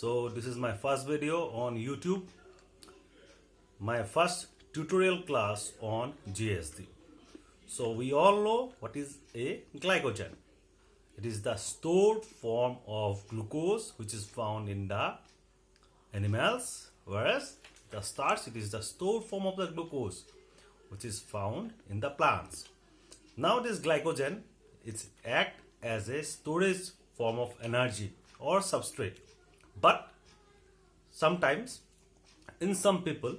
So this is my first video on YouTube, my first tutorial class on GSD. So we all know what is a glycogen. It is the stored form of glucose which is found in the animals, whereas the starch, it is the stored form of the glucose which is found in the plants. Now this glycogen, it acts as a storage form of energy or substrate, but sometimes in some people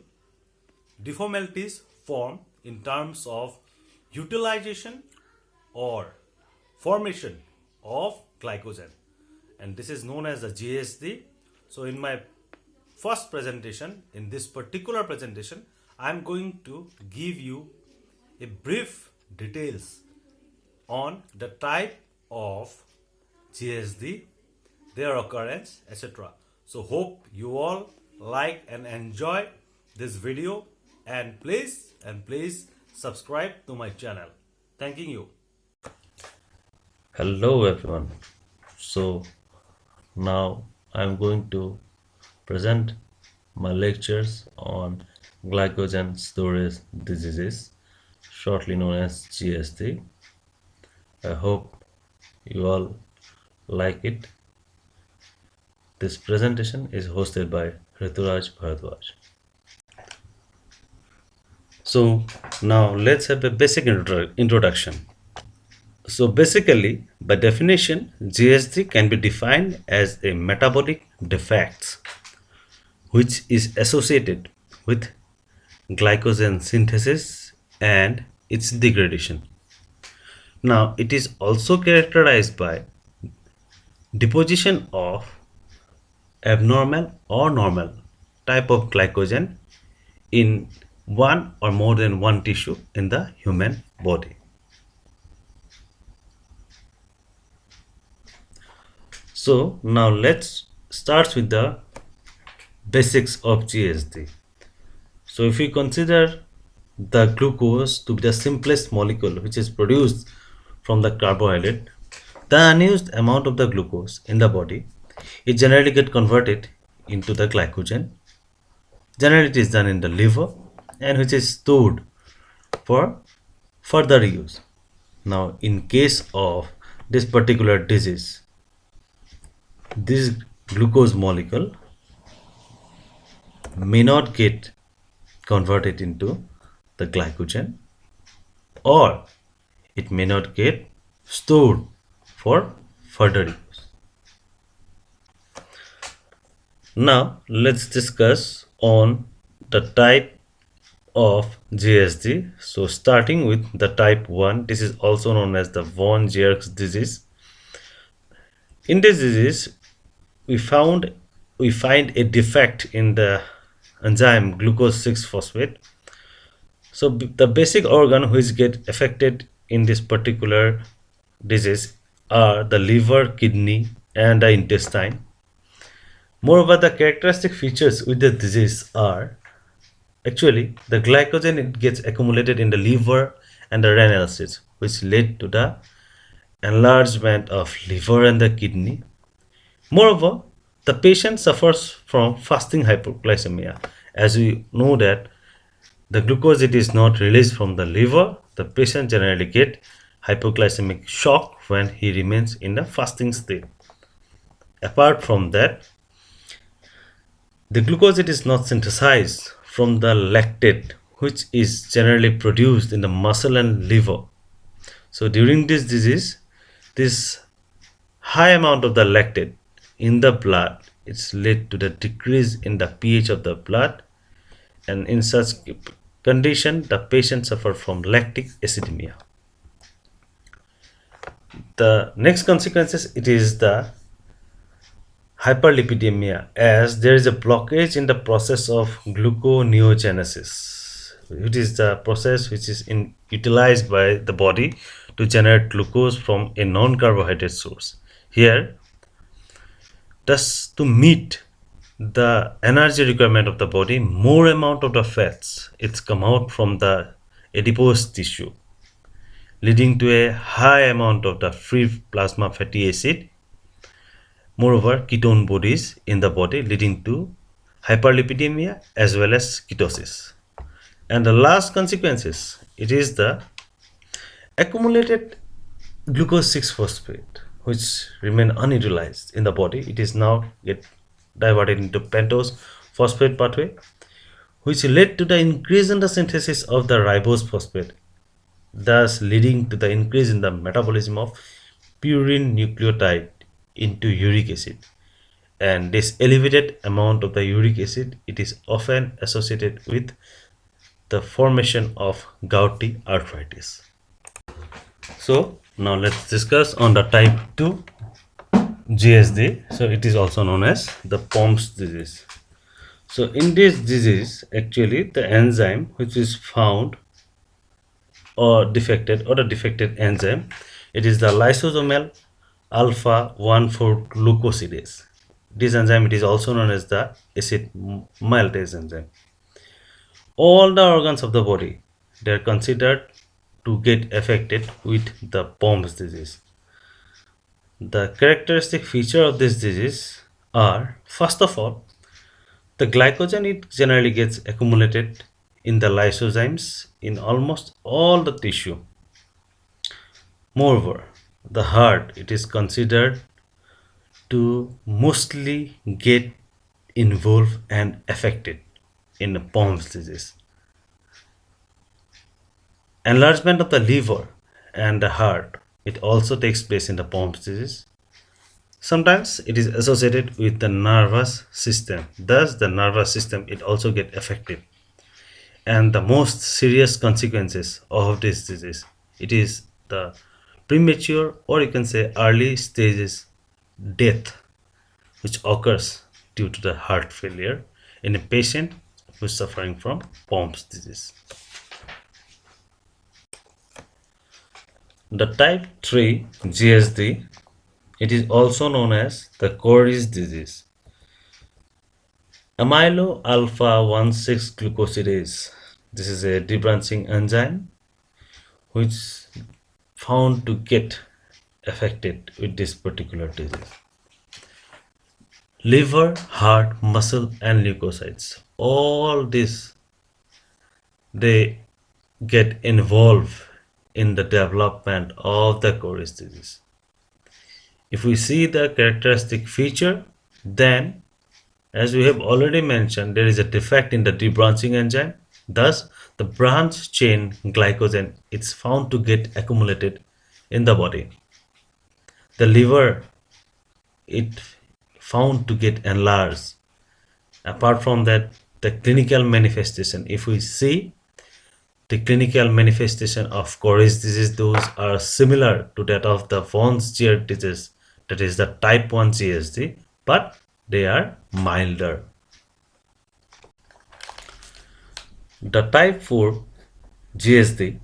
deformalities form in terms of utilization or formation of glycogen, and this is known as the GSD. So in my first presentation, in this particular presentation, I am going to give you a brief details on the type of GSD, their occurrence, etc. So hope you all like and enjoy this video, and please subscribe to my channel. Thanking you. Hello everyone. So now I'm going to present my lectures on glycogen storage diseases, shortly known as GSD. I hope you all like it. This presentation is hosted by Rituraj Bharadwaj. So now let's have a basic introduction. So basically, by definition, GSD can be defined as a metabolic defects which is associated with glycogen synthesis and its degradation. Now, it is also characterized by deposition of abnormal or normal type of glycogen in one or more than one tissue in the human body. So now let's start with the basics of GSD. So if we consider the glucose to be the simplest molecule which is produced from the carbohydrate, the unused amount of the glucose in the body, it generally get converted into the glycogen. Generally it is done in the liver and which is stored for further use. Now in case of this particular disease, this glucose molecule may not get converted into the glycogen, or it may not get stored for further use. Now let's discuss on the type of GSD. So starting with the type 1, this is also known as the von Gierke disease. In this disease, we find a defect in the enzyme glucose 6-phosphate. So the basic organ which get affected in this particular disease are the liver, kidney and the intestine. Moreover, the characteristic features with the disease are actually the glycogen, it gets accumulated in the liver and the renal cells, which lead to the enlargement of liver and the kidney. Moreover, the patient suffers from fasting hypoglycemia. As we know that the glucose, it is not released from the liver, the patient generally get hypoglycemic shock when he remains in the fasting state. Apart from that, the glucose, it is not synthesized from the lactate which is generally produced in the muscle and liver. So during this disease, this high amount of the lactate in the blood, it's led to the decrease in the pH of the blood, and in such condition the patient suffer from lactic acidemia. The next consequences, it is the hyperlipidemia, as there is a blockage in the process of gluconeogenesis. It is the process which is utilized by the body to generate glucose from a non-carbohydrate source. Here, thus to meet the energy requirement of the body, more amount of the fats, it's come out from the adipose tissue, leading to a high amount of the free plasma fatty acid. moreover ketone bodies in the body, leading to hyperlipidemia as well as ketosis. And the last consequences, it is the accumulated glucose 6 phosphate which remain unutilized in the body. It is now get diverted into pentose phosphate pathway, which led to the increase in the synthesis of the ribose phosphate, thus leading to the increase in the metabolism of purine nucleotide into uric acid. And this elevated amount of the uric acid, it is often associated with the formation of gouty arthritis. So now let's discuss on the type 2 GSD. So it is also known as the Pompe's disease. So in this disease, actually the enzyme which is found or defected, or the defected enzyme, it is the lysosomal alpha 1,4 glucosidase. This enzyme, it is also known as the acid maltase enzyme. All the organs of the body, they are considered to get affected with the Pompe's disease. The characteristic feature of this disease are, first of all, the glycogen, it generally gets accumulated in the lysozymes in almost all the tissue. Moreover, the heart, it is considered to mostly get involved and affected in Pompe's disease. Enlargement of the liver and the heart, it also takes place in the Pompe's disease. Sometimes it is associated with the nervous system, thus the nervous system, it also get affected. And the most serious consequences of this disease, it is the premature, or you can say early stages death, which occurs due to the heart failure in a patient who is suffering from Pompe's disease. The type 3 GSD, it is also known as the Cori's disease. Amylo alpha 1,6 glucosidase, this is a debranching enzyme which found to get affected with this particular disease. Liver, heart, muscle and leukocytes, all this, they get involved in the development of the Cori's disease. If we see the characteristic feature, then as we have already mentioned, there is a defect in the debranching enzyme. Thus, the branch chain glycogen, it's found to get accumulated in the body. The liver, it found to get enlarged. Apart from that, the clinical manifestation, if we see the clinical manifestation of Cori's disease, those are similar to that of the von Gierke disease, that is the type 1 GSD, but they are milder. The type 4 GSD,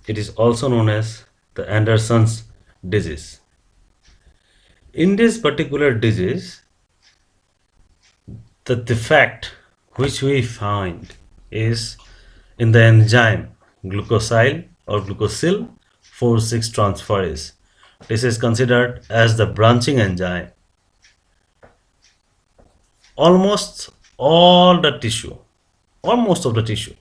it is also known as the Anderson's disease. In this particular disease, the defect which we find is in the enzyme glucosyl or glucosyl 4,6 transferase. This is considered as the branching enzyme. Almost all the tissue, or most of the tissue,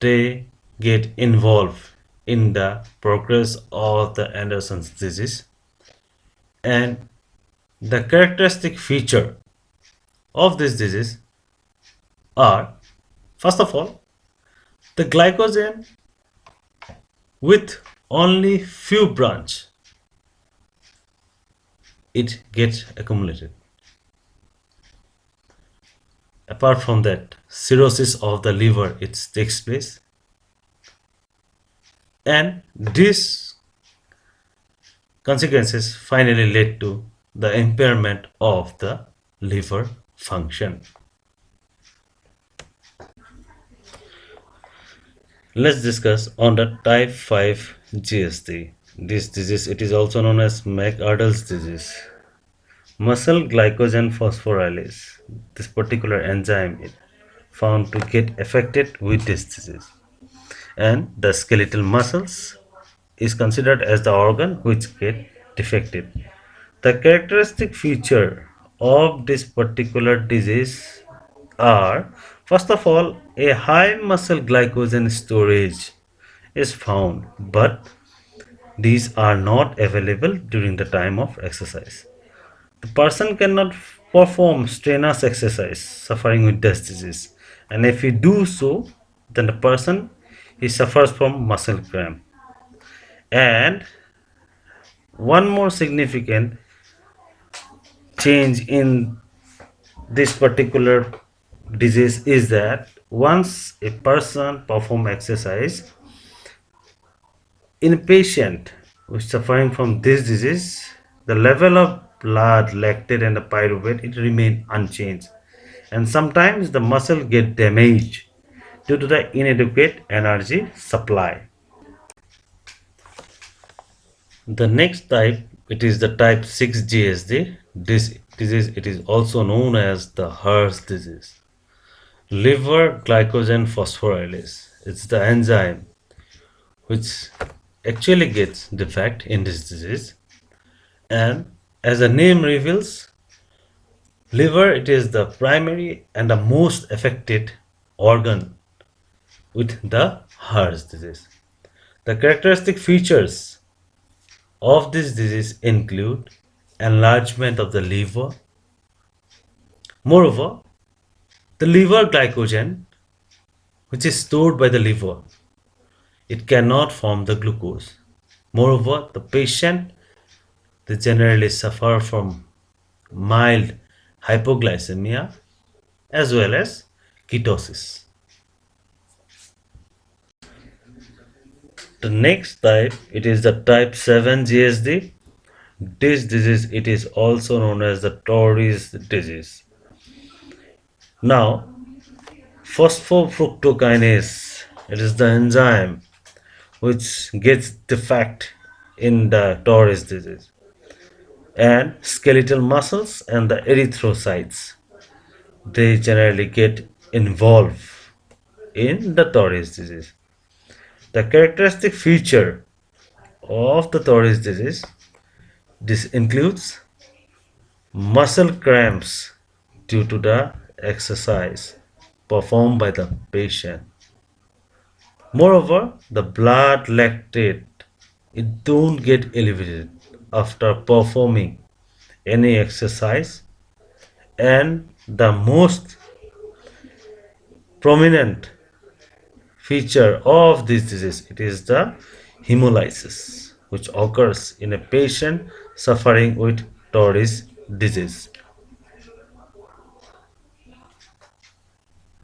they get involved in the progress of the Anderson's disease. And the characteristic feature of this disease are, first of all, the glycogen with only few branch, it gets accumulated. Apart from that, cirrhosis of the liver, it takes place, and these consequences finally led to the impairment of the liver function. Let's discuss on the type 5 GSD. This disease, it is also known as McArdle's disease. Muscle glycogen phosphorylase, this particular enzyme, is found to get affected with this disease. And the skeletal muscles is considered as the organ which get defected. The characteristic feature of this particular disease are, first of all, a high muscle glycogen storage is found, but these are not available during the time of exercise. The person cannot perform strenuous exercise suffering with this disease, and if he do so, then the person he suffers from muscle cramp. And one more significant change in this particular disease is that once a person perform exercise, in a patient who is suffering from this disease, the level of blood, lactate and the pyruvate it remain unchanged, and sometimes the muscle get damaged due to the inadequate energy supply. The next type, it is the type 6 GSD. This disease it is also known as the HERS disease. Liver glycogen phosphorylase. It's the enzyme which actually gets defect in this disease, and as the name reveals, liver it is the primary and the most affected organ with the HERS disease. The characteristic features of this disease include enlargement of the liver. Moreover, the liver glycogen, which is stored by the liver, it cannot form the glucose. Moreover, the patient they generally suffer from mild hypoglycemia as well as ketosis. The next type it is the type 7 GSD. This disease it is also known as the Tauri's disease. Now, phosphofructokinase it is the enzyme which gets defect in the Tauri's disease, and skeletal muscles and the erythrocytes they generally get involved in the Tauri's disease. The characteristic feature of the Tauri's disease this includes muscle cramps due to the exercise performed by the patient. Moreover, the blood lactate it don't get elevated after performing any exercise, and the most prominent feature of this disease it is the hemolysis which occurs in a patient suffering with Tauri's disease.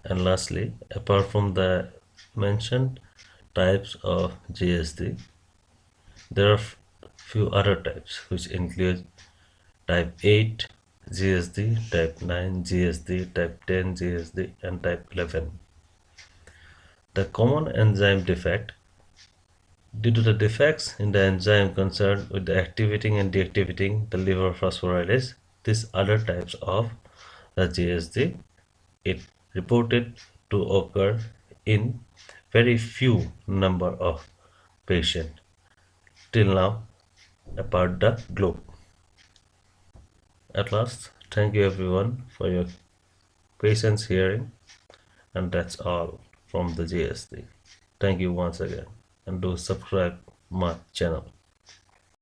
And lastly, apart from the mentioned types of GSD, there are few other types which include type 8 GSD, type 9 GSD, type 10 GSD and type 11. The common enzyme defect. Due to the defects in the enzyme concerned with the activating and deactivating the liver phosphorylase, these other types of the GSD, it reported to occur in very few number of patients till now about the globe. At last, thank you everyone for your patience hearing, and that's all from the GSD. Thank you once again, and do subscribe my channel.